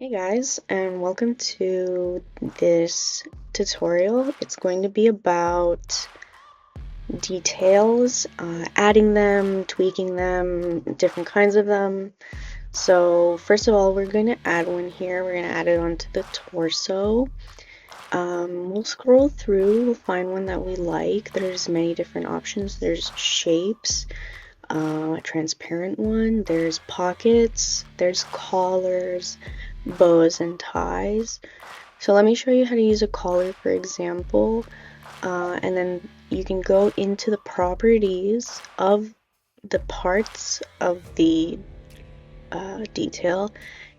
Hey guys, and welcome to this tutorial. It's going to be about details, adding them, tweaking them, different kinds of them. So first of all, we're going to add one here. We're going to add it onto the torso. We'll scroll through, we'll find one that we like. There's many different options. There's shapes, a transparent one, there's pockets, there's collars, bows and ties. So let me show you how to use a collar, for example, and then you can go into the properties of the parts of the detail,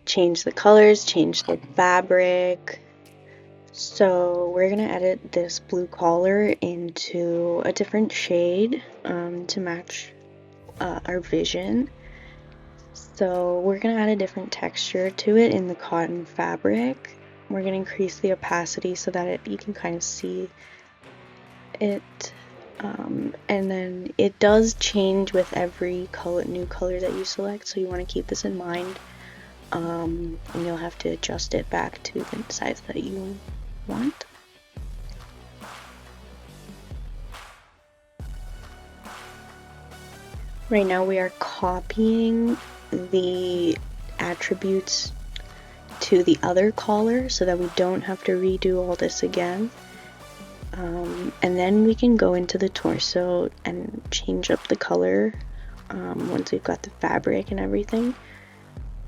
change the colors, change the fabric. So we're gonna edit this blue collar into a different shade to match our vision. So we're going to add a different texture to it in the cotton fabric. We're going to increase the opacity so that you can kind of see it. And then it does change with every new color that you select, so you want to keep this in mind. And you'll have to adjust it back to the size that you want. Right now we are copying the attributes to the other collar so that we don't have to redo all this again. And then we can go into the torso and change up the color once we've got the fabric and everything.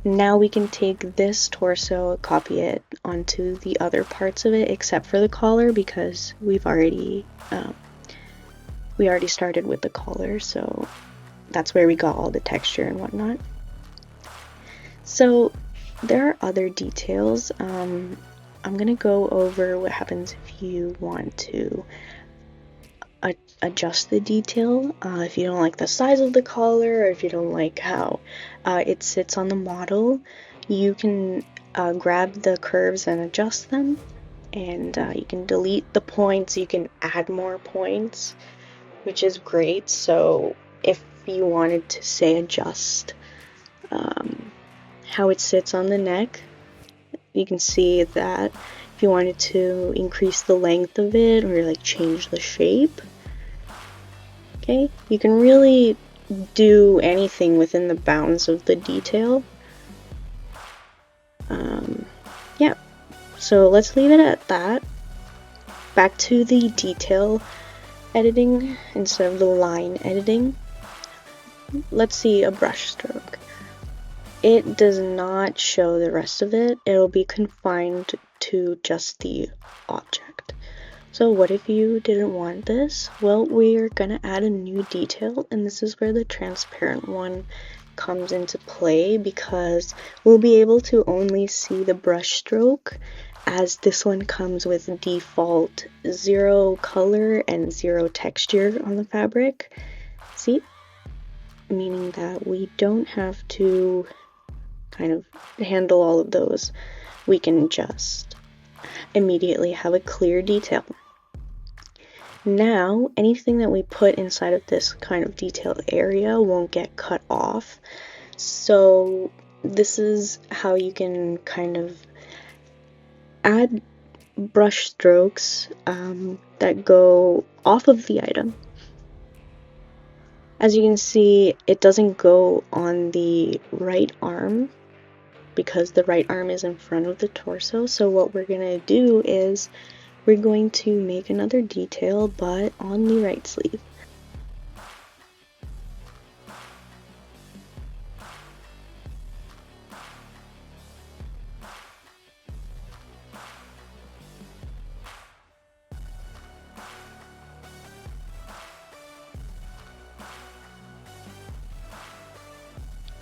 Now we can take this torso, copy it onto the other parts of it except for the collar, because we already started with the collar, so that's where we got all the texture and whatnot. So there are other details. I'm gonna go over what happens if you want to adjust the detail. If you don't like the size of the collar, or if you don't like how it sits on the model, you can grab the curves and adjust them, and you can delete the points, you can add more points, which is great. So if you wanted to, say, adjust how it sits on the neck, you can see that if you wanted to increase the length of it or like change the shape, okay, you can really do anything within the bounds of the detail. Yeah, so let's leave it at that. Back to the detail editing instead of the line editing. Let's see a brush stroke. It does not show the rest of it. It'll be confined to just the object. So what if you didn't want this? Well, we're gonna add a new detail, and this is where the transparent one comes into play, because we'll be able to only see the brush stroke, as this one comes with default 0 color and 0 texture on the fabric. See? Meaning that we don't have to kind of handle all of those. We can just immediately have a clear detail. Now, anything that we put inside of this kind of detail area won't get cut off. So this is how you can kind of add brush strokes that go off of the item. As you can see, it doesn't go on the right arm because the right arm is in front of the torso. So what we're going to do is we're going to make another detail, but on the right sleeve.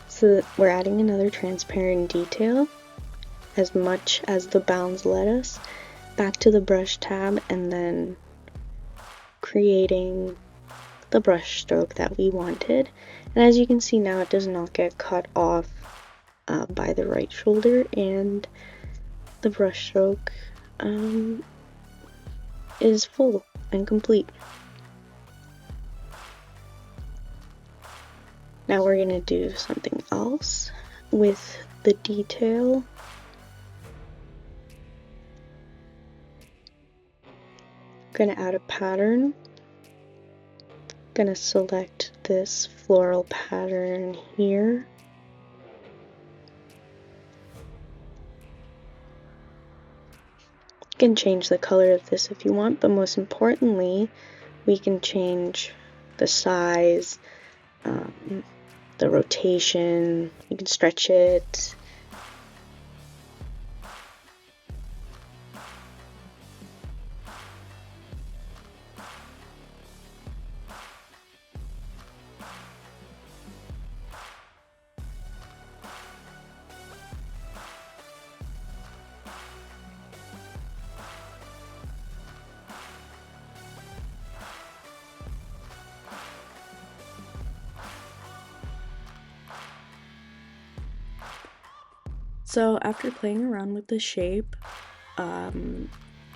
So we're adding another transparent detail as much as the bounds let us, back to the brush tab, and then creating the brush stroke that we wanted. And as you can see now, it does not get cut off by the right shoulder, and the brush stroke is full and complete. Now we're going to do something else with the detail. Gonna add a pattern. Gonna select this floral pattern here. You can change the color of this if you want, but most importantly, we can change the size, the rotation, you can stretch it. So after playing around with the shape and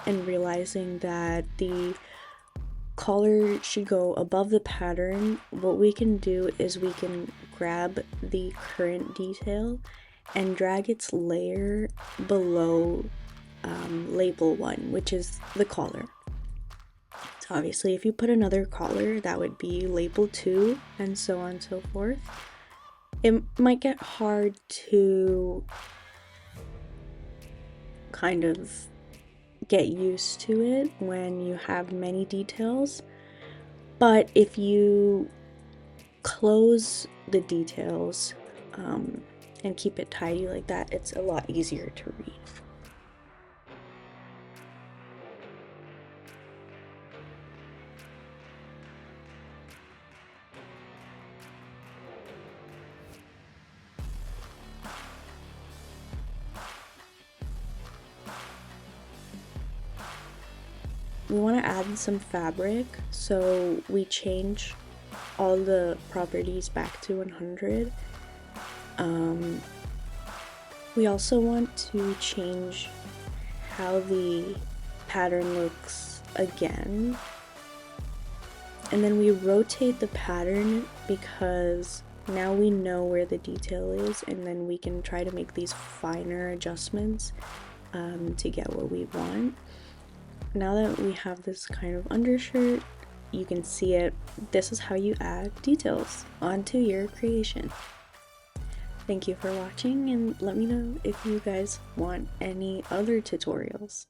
realizing that the collar should go above the pattern, what we can do is we can grab the current detail and drag its layer below label 1, which is the collar. So obviously if you put another collar, that would be label 2, and so on and so forth. It might get hard to kind of get used to it when you have many details, but if you close the details and keep it tidy like that, it's a lot easier to read. We want to add some fabric, so we change all the properties back to 100. We also want to change how the pattern looks again, and then we rotate the pattern because now we know where the detail is, and then we can try to make these finer adjustments to get what we want. Now that we have this kind of undershirt, you can see it. This is how you add details onto your creation. Thank you for watching, and let me know if you guys want any other tutorials.